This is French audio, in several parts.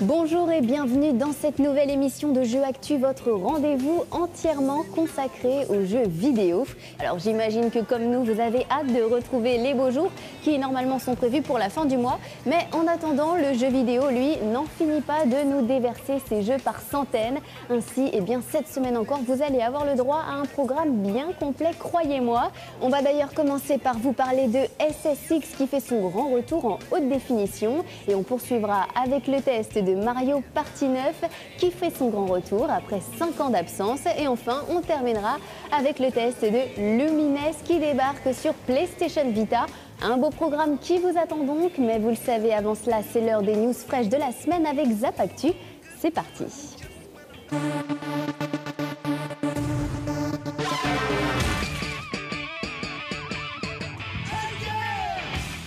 Bonjour et bienvenue dans cette nouvelle émission de Jeux Actu, votre rendez-vous entièrement consacré aux jeux vidéo. Alors j'imagine que comme nous, vous avez hâte de retrouver les beaux jours qui normalement sont prévus pour la fin du mois. Mais en attendant, le jeu vidéo, lui, n'en finit pas de nous déverser ses jeux par centaines. Ainsi, cette semaine encore, vous allez avoir le droit à un programme bien complet, croyez-moi. On va d'ailleurs commencer par vous parler de SSX qui fait son grand retour en haute définition. Et on poursuivra avec le test de Mario Party 9 qui fait son grand retour après 5 ans d'absence. Et enfin, on terminera avec le test de Lumines qui débarque sur PlayStation Vita. Un beau programme qui vous attend donc, mais vous le savez, avant cela, c'est l'heure des news fraîches de la semaine avec Zap Actu. C'est parti.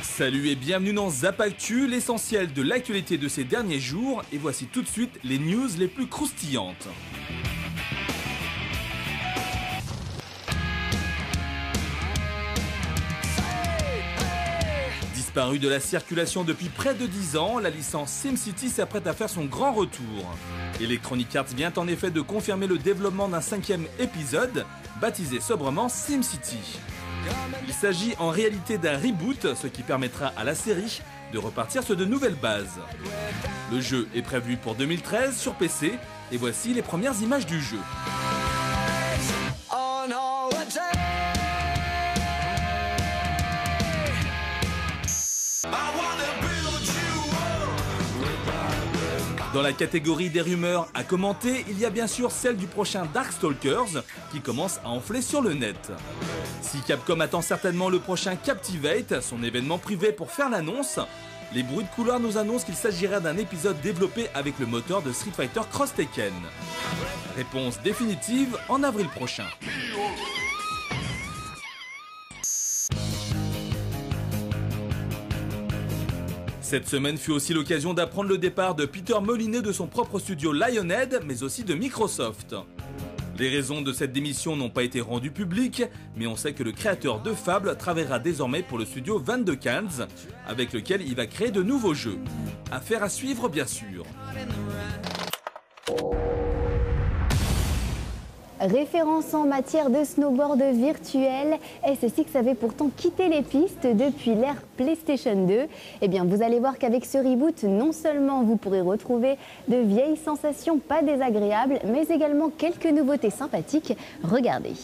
Salut et bienvenue dans Zap Actu, l'essentiel de l'actualité de ces derniers jours. Et voici tout de suite les news les plus croustillantes. Disparue de la circulation depuis près de 10 ans, la licence SimCity s'apprête à faire son grand retour. Electronic Arts vient en effet de confirmer le développement d'un 5e épisode, baptisé sobrement SimCity. Il s'agit en réalité d'un reboot, ce qui permettra à la série de repartir sur de nouvelles bases. Le jeu est prévu pour 2013 sur PC, et voici les premières images du jeu. Dans la catégorie des rumeurs à commenter, il y a bien sûr celle du prochain Darkstalkers qui commence à enfler sur le net. Si Capcom attend certainement le prochain Captivate, son événement privé pour faire l'annonce, les bruits de couloir nous annoncent qu'il s'agirait d'un épisode développé avec le moteur de Street Fighter Cross Tekken. Réponse définitive en avril prochain. Cette semaine fut aussi l'occasion d'apprendre le départ de Peter Molyneux de son propre studio Lionhead, mais aussi de Microsoft. Les raisons de cette démission n'ont pas été rendues publiques, mais on sait que le créateur de Fable travaillera désormais pour le studio 22 Cans, avec lequel il va créer de nouveaux jeux. Affaire à suivre bien sûr. Référence en matière de snowboard virtuel, SSX avait pourtant quitté les pistes depuis l'ère PlayStation 2. Eh bien, vous allez voir qu'avec ce reboot, non seulement vous pourrez retrouver de vieilles sensations pas désagréables, mais également quelques nouveautés sympathiques. Regardez.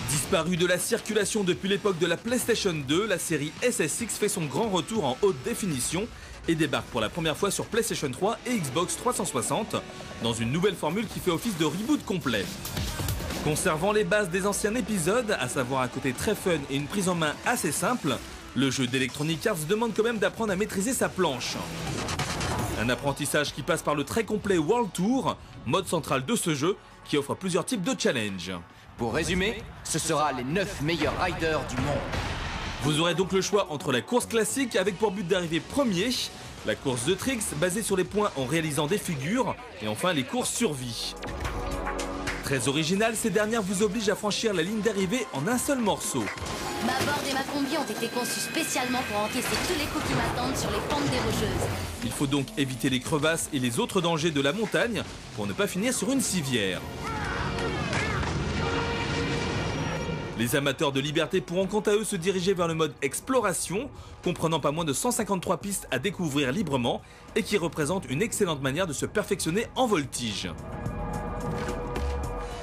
Disparue de la circulation depuis l'époque de la PlayStation 2, la série SSX fait son grand retour en haute définition et débarque pour la première fois sur PlayStation 3 et Xbox 360 dans une nouvelle formule qui fait office de reboot complet. Conservant les bases des anciens épisodes, à savoir un côté très fun et une prise en main assez simple, le jeu d'Electronic Arts demande quand même d'apprendre à maîtriser sa planche. Un apprentissage qui passe par le très complet World Tour, mode central de ce jeu, qui offre plusieurs types de challenges. Pour résumer, ce sera les 9 meilleurs riders du monde. Vous aurez donc le choix entre la course classique avec pour but d'arriver premier, la course The Tricks basée sur les points en réalisant des figures, et enfin les courses survie. Très original, ces dernières vous obligent à franchir la ligne d'arrivée en un seul morceau. Ma board et ma combi ont été conçues spécialement pour encaisser tous les coups qui m'attendent sur les pentes des rocheuses. Il faut donc éviter les crevasses et les autres dangers de la montagne pour ne pas finir sur une civière. Les amateurs de liberté pourront quant à eux se diriger vers le mode exploration, comprenant pas moins de 153 pistes à découvrir librement et qui représente une excellente manière de se perfectionner en voltige.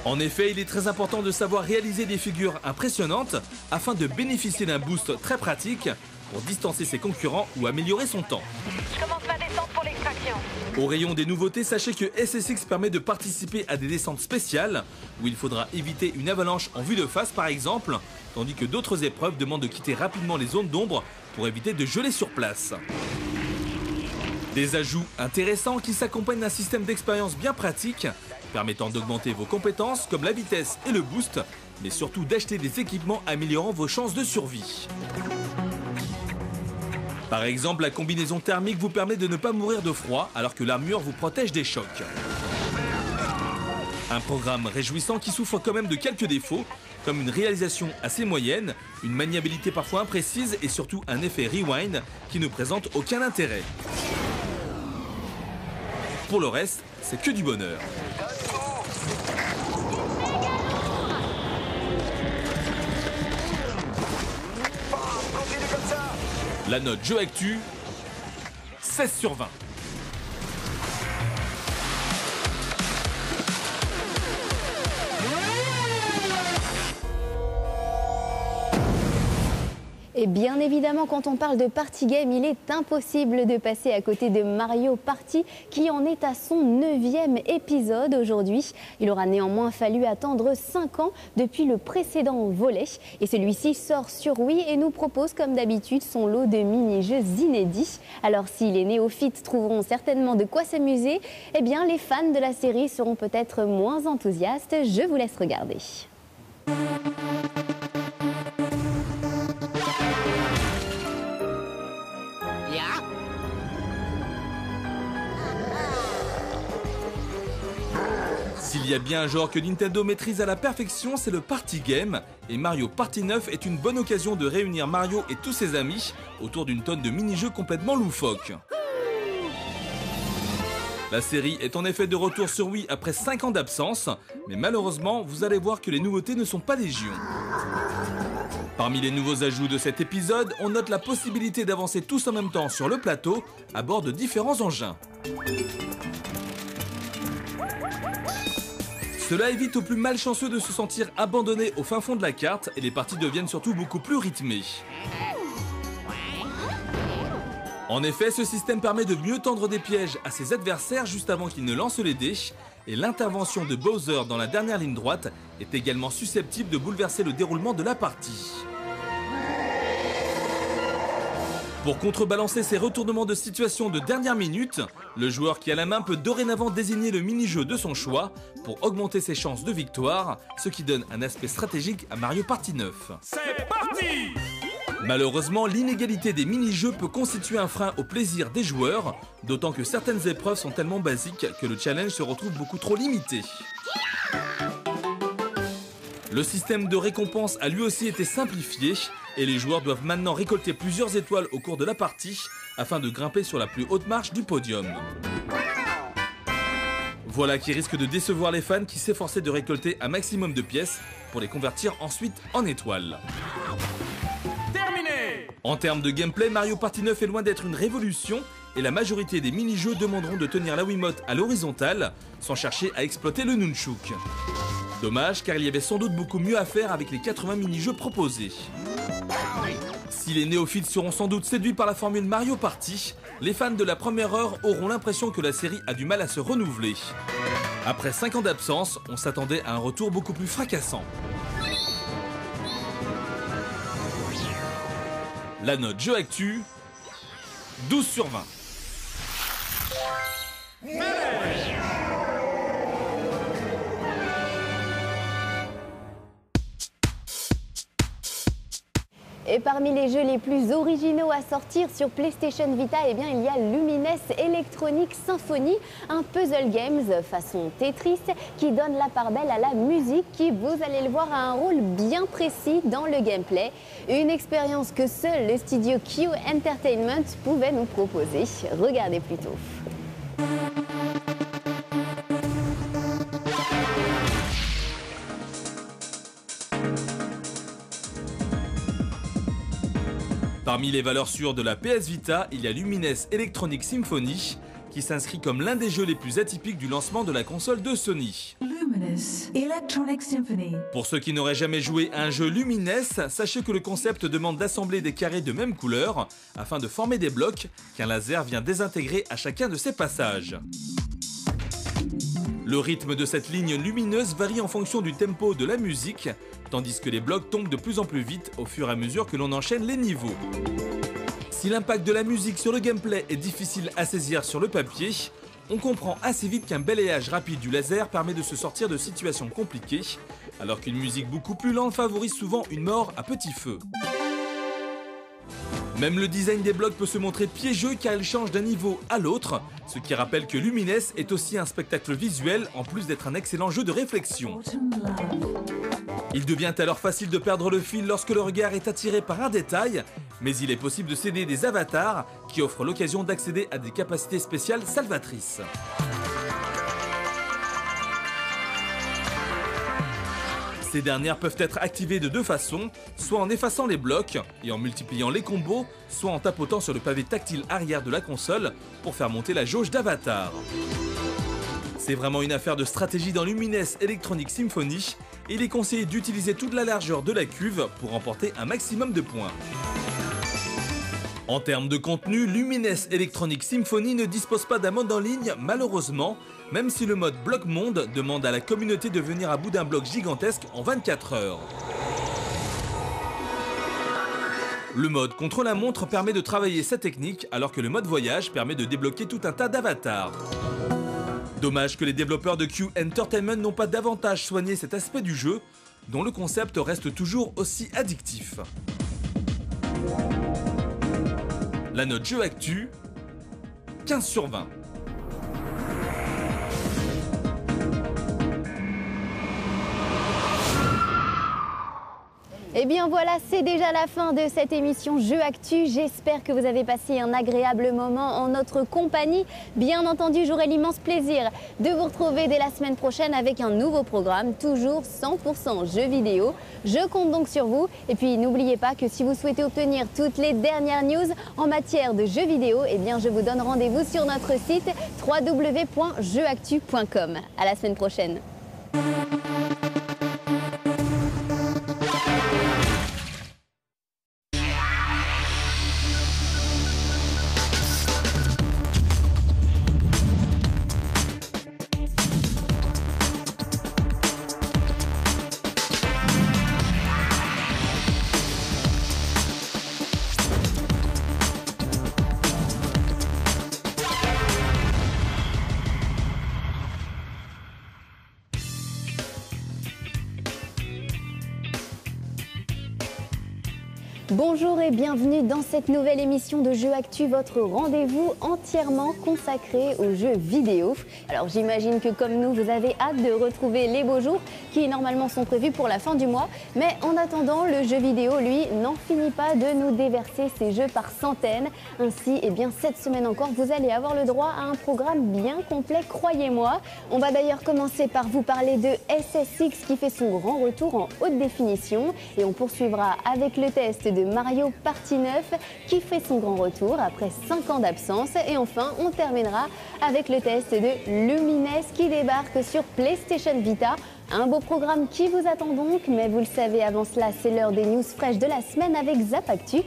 En effet, il est très important de savoir réaliser des figures impressionnantes afin de bénéficier d'un boost très pratique pour distancer ses concurrents ou améliorer son temps. Je commence ma descente pour l'extraction. Au rayon des nouveautés, sachez que SSX permet de participer à des descentes spéciales où il faudra éviter une avalanche en vue de face par exemple, tandis que d'autres épreuves demandent de quitter rapidement les zones d'ombre pour éviter de geler sur place. Des ajouts intéressants qui s'accompagnent d'un système d'expérience bien pratique, permettant d'augmenter vos compétences comme la vitesse et le boost, mais surtout d'acheter des équipements améliorant vos chances de survie. Par exemple, la combinaison thermique vous permet de ne pas mourir de froid alors que l'armure vous protège des chocs. Un programme réjouissant qui souffre quand même de quelques défauts, comme une réalisation assez moyenne, une maniabilité parfois imprécise et surtout un effet rewind qui ne présente aucun intérêt. Pour le reste, c'est que du bonheur. La note Jeux Actu, 16 sur 20. Et bien évidemment, quand on parle de party game, il est impossible de passer à côté de Mario Party qui en est à son 9e épisode aujourd'hui. Il aura néanmoins fallu attendre 5 ans depuis le précédent volet. Et celui-ci sort sur Wii et nous propose comme d'habitude son lot de mini-jeux inédits. Alors si les néophytes trouveront certainement de quoi s'amuser, eh bien les fans de la série seront peut-être moins enthousiastes. Je vous laisse regarder. S'il y a bien un genre que Nintendo maîtrise à la perfection, c'est le party game. Et Mario Party 9 est une bonne occasion de réunir Mario et tous ses amis autour d'une tonne de mini-jeux complètement loufoques. La série est en effet de retour sur Wii après 5 ans d'absence, mais malheureusement, vous allez voir que les nouveautés ne sont pas légion. Parmi les nouveaux ajouts de cet épisode, on note la possibilité d'avancer tous en même temps sur le plateau à bord de différents engins. Cela évite aux plus malchanceux de se sentir abandonnés au fin fond de la carte et les parties deviennent surtout beaucoup plus rythmées. En effet, ce système permet de mieux tendre des pièges à ses adversaires juste avant qu'ils ne lancent les dés et l'intervention de Bowser dans la dernière ligne droite est également susceptible de bouleverser le déroulement de la partie. Pour contrebalancer ces retournements de situation de dernière minute, le joueur qui a la main peut dorénavant désigner le mini-jeu de son choix pour augmenter ses chances de victoire, ce qui donne un aspect stratégique à Mario Party 9. C'est parti! Malheureusement, l'inégalité des mini-jeux peut constituer un frein au plaisir des joueurs, d'autant que certaines épreuves sont tellement basiques que le challenge se retrouve beaucoup trop limité. Le système de récompense a lui aussi été simplifié et les joueurs doivent maintenant récolter plusieurs étoiles au cours de la partie afin de grimper sur la plus haute marche du podium. Voilà qui risque de décevoir les fans qui s'efforçaient de récolter un maximum de pièces pour les convertir ensuite en étoiles. Terminé! En termes de gameplay, Mario Party 9 est loin d'être une révolution et la majorité des mini-jeux demanderont de tenir la Wiimote à l'horizontale sans chercher à exploiter le nunchuk. Dommage car il y avait sans doute beaucoup mieux à faire avec les 80 mini-jeux proposés. Si les néophytes seront sans doute séduits par la formule Mario Party, les fans de la première heure auront l'impression que la série a du mal à se renouveler. Après 5 ans d'absence, on s'attendait à un retour beaucoup plus fracassant. La note Jeux Actu, 12 sur 20. Et parmi les jeux les plus originaux à sortir sur PlayStation Vita, eh bien, il y a Lumines Electronic Symphony, un puzzle games façon Tetris qui donne la part belle à la musique qui, vous allez le voir, a un rôle bien précis dans le gameplay. Une expérience que seul le studio Q Entertainment pouvait nous proposer. Regardez plutôt. Parmi les valeurs sûres de la PS Vita, il y a Lumines Electronic Symphony, qui s'inscrit comme l'un des jeux les plus atypiques du lancement de la console de Sony. Luminous Electronic Symphony. Pour ceux qui n'auraient jamais joué à un jeu Lumines, sachez que le concept demande d'assembler des carrés de même couleur afin de former des blocs qu'un laser vient désintégrer à chacun de ses passages. Le rythme de cette ligne lumineuse varie en fonction du tempo de la musique, tandis que les blocs tombent de plus en plus vite au fur et à mesure que l'on enchaîne les niveaux. Si l'impact de la musique sur le gameplay est difficile à saisir sur le papier, on comprend assez vite qu'un balayage rapide du laser permet de se sortir de situations compliquées, alors qu'une musique beaucoup plus lente favorise souvent une mort à petit feu. Même le design des blocs peut se montrer piégeux car il change d'un niveau à l'autre, ce qui rappelle que Lumines est aussi un spectacle visuel en plus d'être un excellent jeu de réflexion. Il devient alors facile de perdre le fil lorsque le regard est attiré par un détail, mais il est possible de céder des avatars qui offrent l'occasion d'accéder à des capacités spéciales salvatrices. Ces dernières peuvent être activées de deux façons, soit en effaçant les blocs et en multipliant les combos, soit en tapotant sur le pavé tactile arrière de la console pour faire monter la jauge d'avatar. C'est vraiment une affaire de stratégie dans Lumines Electronic Symphony et il est conseillé d'utiliser toute la largeur de la cuve pour remporter un maximum de points. En termes de contenu, Lumines Electronic Symphony ne dispose pas d'un mode en ligne malheureusement, même si le mode bloc monde demande à la communauté de venir à bout d'un bloc gigantesque en 24 heures. Le mode contre-la-montre permet de travailler sa technique alors que le mode voyage permet de débloquer tout un tas d'avatars. Dommage que les développeurs de Q Entertainment n'ont pas davantage soigné cet aspect du jeu, dont le concept reste toujours aussi addictif. La note jeu actu, 15 sur 20. Et bien voilà, c'est déjà la fin de cette émission Jeux Actu. J'espère que vous avez passé un agréable moment en notre compagnie. Bien entendu, j'aurai l'immense plaisir de vous retrouver dès la semaine prochaine avec un nouveau programme, toujours 100% jeux vidéo. Je compte donc sur vous. Et puis n'oubliez pas que si vous souhaitez obtenir toutes les dernières news en matière de jeux vidéo, eh bien je vous donne rendez-vous sur notre site www.jeuxactu.com. À la semaine prochaine. Bonjour et bienvenue dans cette nouvelle émission de Jeux Actu, votre rendez-vous entièrement consacré aux jeux vidéo. Alors j'imagine que comme nous, vous avez hâte de retrouver les beaux jours qui normalement sont prévus pour la fin du mois. Mais en attendant, le jeu vidéo, lui, n'en finit pas de nous déverser ses jeux par centaines. Ainsi, eh bien, cette semaine encore, vous allez avoir le droit à un programme bien complet, croyez-moi. On va d'ailleurs commencer par vous parler de SSX qui fait son grand retour en haute définition. Et on poursuivra avec le test de Mario Party 9 qui fait son grand retour après 5 ans d'absence. Et enfin, on terminera avec le test de Lumines qui débarque sur PlayStation Vita. Un beau programme qui vous attend donc, mais vous le savez, avant cela, c'est l'heure des news fraîches de la semaine avec Zap Actu.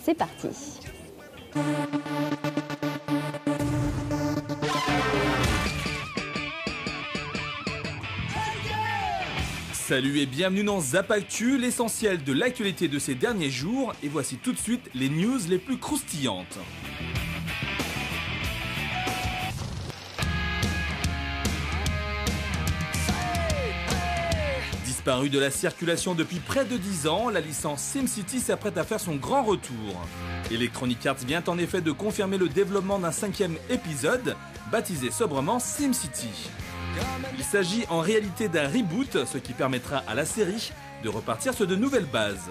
C'est parti. Salut et bienvenue dans Zap Actu, l'essentiel de l'actualité de ces derniers jours. Et voici tout de suite les news les plus croustillantes. Disparue de la circulation depuis près de 10 ans, la licence SimCity s'apprête à faire son grand retour. Electronic Arts vient en effet de confirmer le développement d'un 5e épisode, baptisé sobrement SimCity. Il s'agit en réalité d'un reboot, ce qui permettra à la série de repartir sur de nouvelles bases.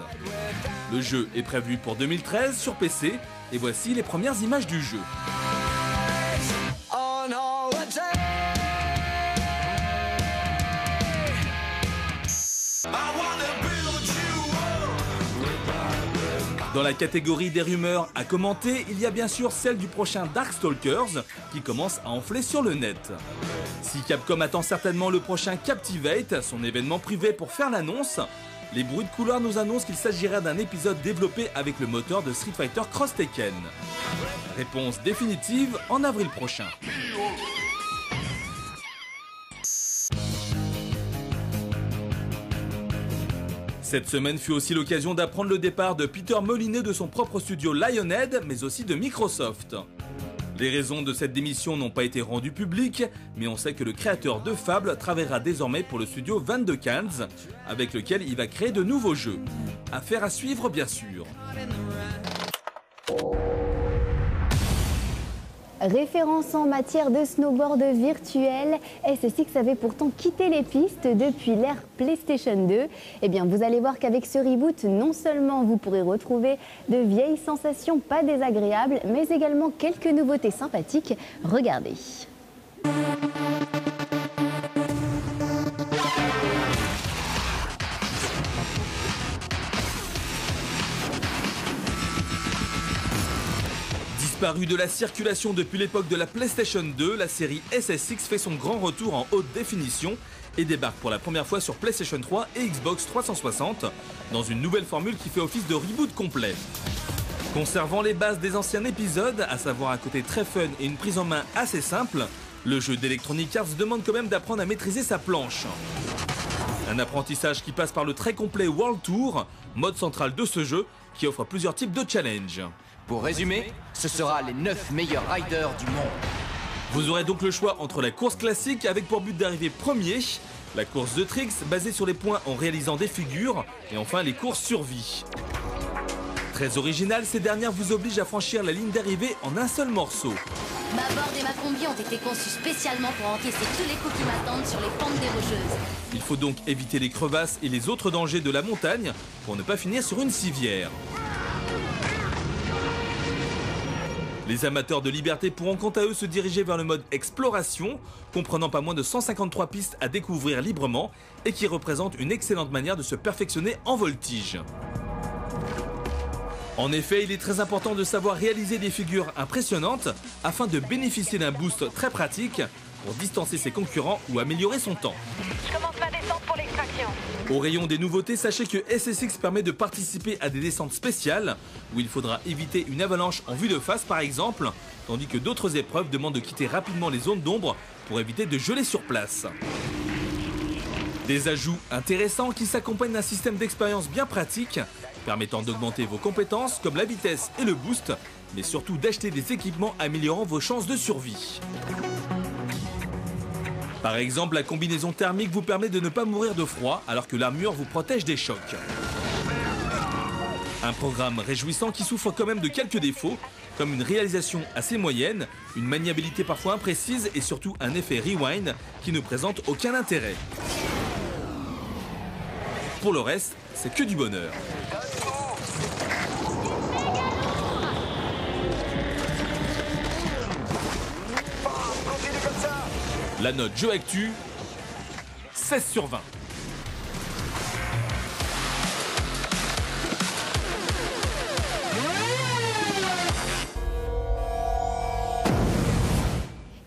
Le jeu est prévu pour 2013 sur PC, et voici les premières images du jeu. Dans la catégorie des rumeurs à commenter, il y a bien sûr celle du prochain Darkstalkers qui commence à enfler sur le net. Si Capcom attend certainement le prochain Captivate, son événement privé pour faire l'annonce, les bruits de couloir nous annoncent qu'il s'agirait d'un épisode développé avec le moteur de Street Fighter Cross Tekken. Réponse définitive en avril prochain. Cette semaine fut aussi l'occasion d'apprendre le départ de Peter Molyneux de son propre studio Lionhead, mais aussi de Microsoft. Les raisons de cette démission n'ont pas été rendues publiques, mais on sait que le créateur de Fable travaillera désormais pour le studio 22 Cans, avec lequel il va créer de nouveaux jeux. Affaire à suivre bien sûr. Référence en matière de snowboard virtuel, SSX avait pourtant quitté les pistes depuis l'ère PlayStation 2. Eh bien, vous allez voir qu'avec ce reboot, non seulement vous pourrez retrouver de vieilles sensations pas désagréables, mais également quelques nouveautés sympathiques. Regardez. Disparue de la circulation depuis l'époque de la PlayStation 2, la série SSX fait son grand retour en haute définition et débarque pour la première fois sur PlayStation 3 et Xbox 360 dans une nouvelle formule qui fait office de reboot complet. Conservant les bases des anciens épisodes, à savoir un côté très fun et une prise en main assez simple, le jeu d'Electronic Arts demande quand même d'apprendre à maîtriser sa planche. Un apprentissage qui passe par le très complet World Tour, mode central de ce jeu, qui offre plusieurs types de challenges. Pour résumer, ce sera les 9 meilleurs riders du monde. Vous aurez donc le choix entre la course classique avec pour but d'arriver premier, la course de tricks basée sur les points en réalisant des figures, et enfin les courses survie. Très original, ces dernières vous obligent à franchir la ligne d'arrivée en un seul morceau. Ma board et ma combi ont été conçus spécialement pour encaisser tous les coups qui m'attendent sur les pentes des rocheuses. Il faut donc éviter les crevasses et les autres dangers de la montagne pour ne pas finir sur une civière. Les amateurs de liberté pourront quant à eux se diriger vers le mode exploration, comprenant pas moins de 153 pistes à découvrir librement et qui représente une excellente manière de se perfectionner en voltige. En effet, il est très important de savoir réaliser des figures impressionnantes afin de bénéficier d'un boost très pratique pour distancer ses concurrents ou améliorer son temps. Je commence ma descente pour l'extraction. Au rayon des nouveautés, sachez que SSX permet de participer à des descentes spéciales où il faudra éviter une avalanche en vue de face par exemple, tandis que d'autres épreuves demandent de quitter rapidement les zones d'ombre pour éviter de geler sur place. Des ajouts intéressants qui s'accompagnent d'un système d'expérience bien pratique, permettant d'augmenter vos compétences comme la vitesse et le boost, mais surtout d'acheter des équipements améliorant vos chances de survie. Par exemple, la combinaison thermique vous permet de ne pas mourir de froid alors que l'armure vous protège des chocs. Un programme réjouissant qui souffre quand même de quelques défauts, comme une réalisation assez moyenne, une maniabilité parfois imprécise et surtout un effet rewind qui ne présente aucun intérêt. Pour le reste, c'est que du bonheur. La note Jeux Actu, 16 sur 20.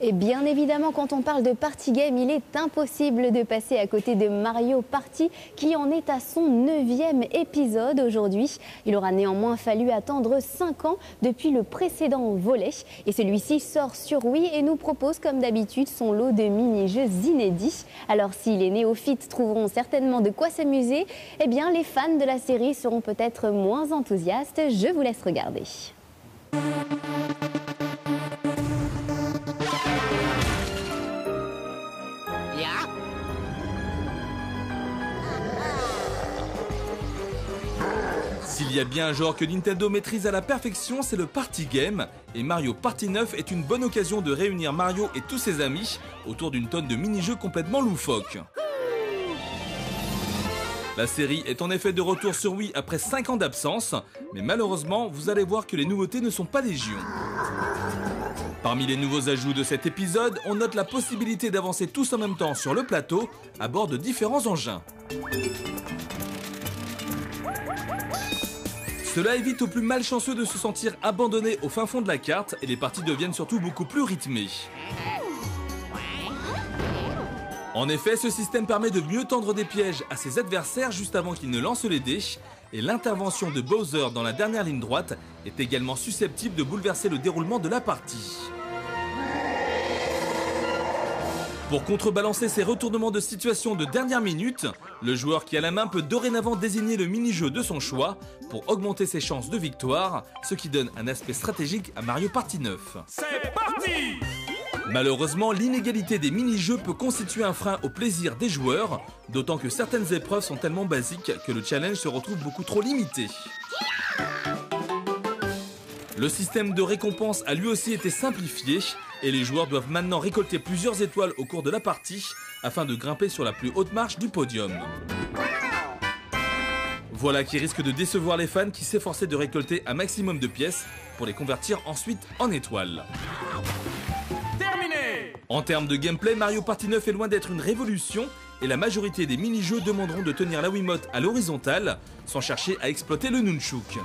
Et bien évidemment, quand on parle de party game, il est impossible de passer à côté de Mario Party qui en est à son 9e épisode aujourd'hui. Il aura néanmoins fallu attendre 5 ans depuis le précédent volet. Et celui-ci sort sur Wii et nous propose comme d'habitude son lot de mini-jeux inédits. Alors si les néophytes trouveront certainement de quoi s'amuser, eh bien les fans de la série seront peut-être moins enthousiastes. Je vous laisse regarder. S'il y a bien un genre que Nintendo maîtrise à la perfection, c'est le party game. Et Mario Party 9 est une bonne occasion de réunir Mario et tous ses amis autour d'une tonne de mini-jeux complètement loufoques. La série est en effet de retour sur Wii après 5 ans d'absence, mais malheureusement, vous allez voir que les nouveautés ne sont pas légion. Parmi les nouveaux ajouts de cet épisode, on note la possibilité d'avancer tous en même temps sur le plateau à bord de différents engins. Cela évite aux plus malchanceux de se sentir abandonnés au fin fond de la carte et les parties deviennent surtout beaucoup plus rythmées. En effet, ce système permet de mieux tendre des pièges à ses adversaires juste avant qu'ils ne lancent les dés et l'intervention de Bowser dans la dernière ligne droite est également susceptible de bouleverser le déroulement de la partie. Pour contrebalancer ces retournements de situation de dernière minute, le joueur qui a la main peut dorénavant désigner le mini-jeu de son choix pour augmenter ses chances de victoire, ce qui donne un aspect stratégique à Mario Party 9. C'est parti! Malheureusement, l'inégalité des mini-jeux peut constituer un frein au plaisir des joueurs, d'autant que certaines épreuves sont tellement basiques que le challenge se retrouve beaucoup trop limité. Le système de récompense a lui aussi été simplifié et les joueurs doivent maintenant récolter plusieurs étoiles au cours de la partie afin de grimper sur la plus haute marche du podium. Voilà qui risque de décevoir les fans qui s'efforçaient de récolter un maximum de pièces pour les convertir ensuite en étoiles. Terminé! En termes de gameplay, Mario Party 9 est loin d'être une révolution et la majorité des mini-jeux demanderont de tenir la Wiimote à l'horizontale sans chercher à exploiter le nunchuk.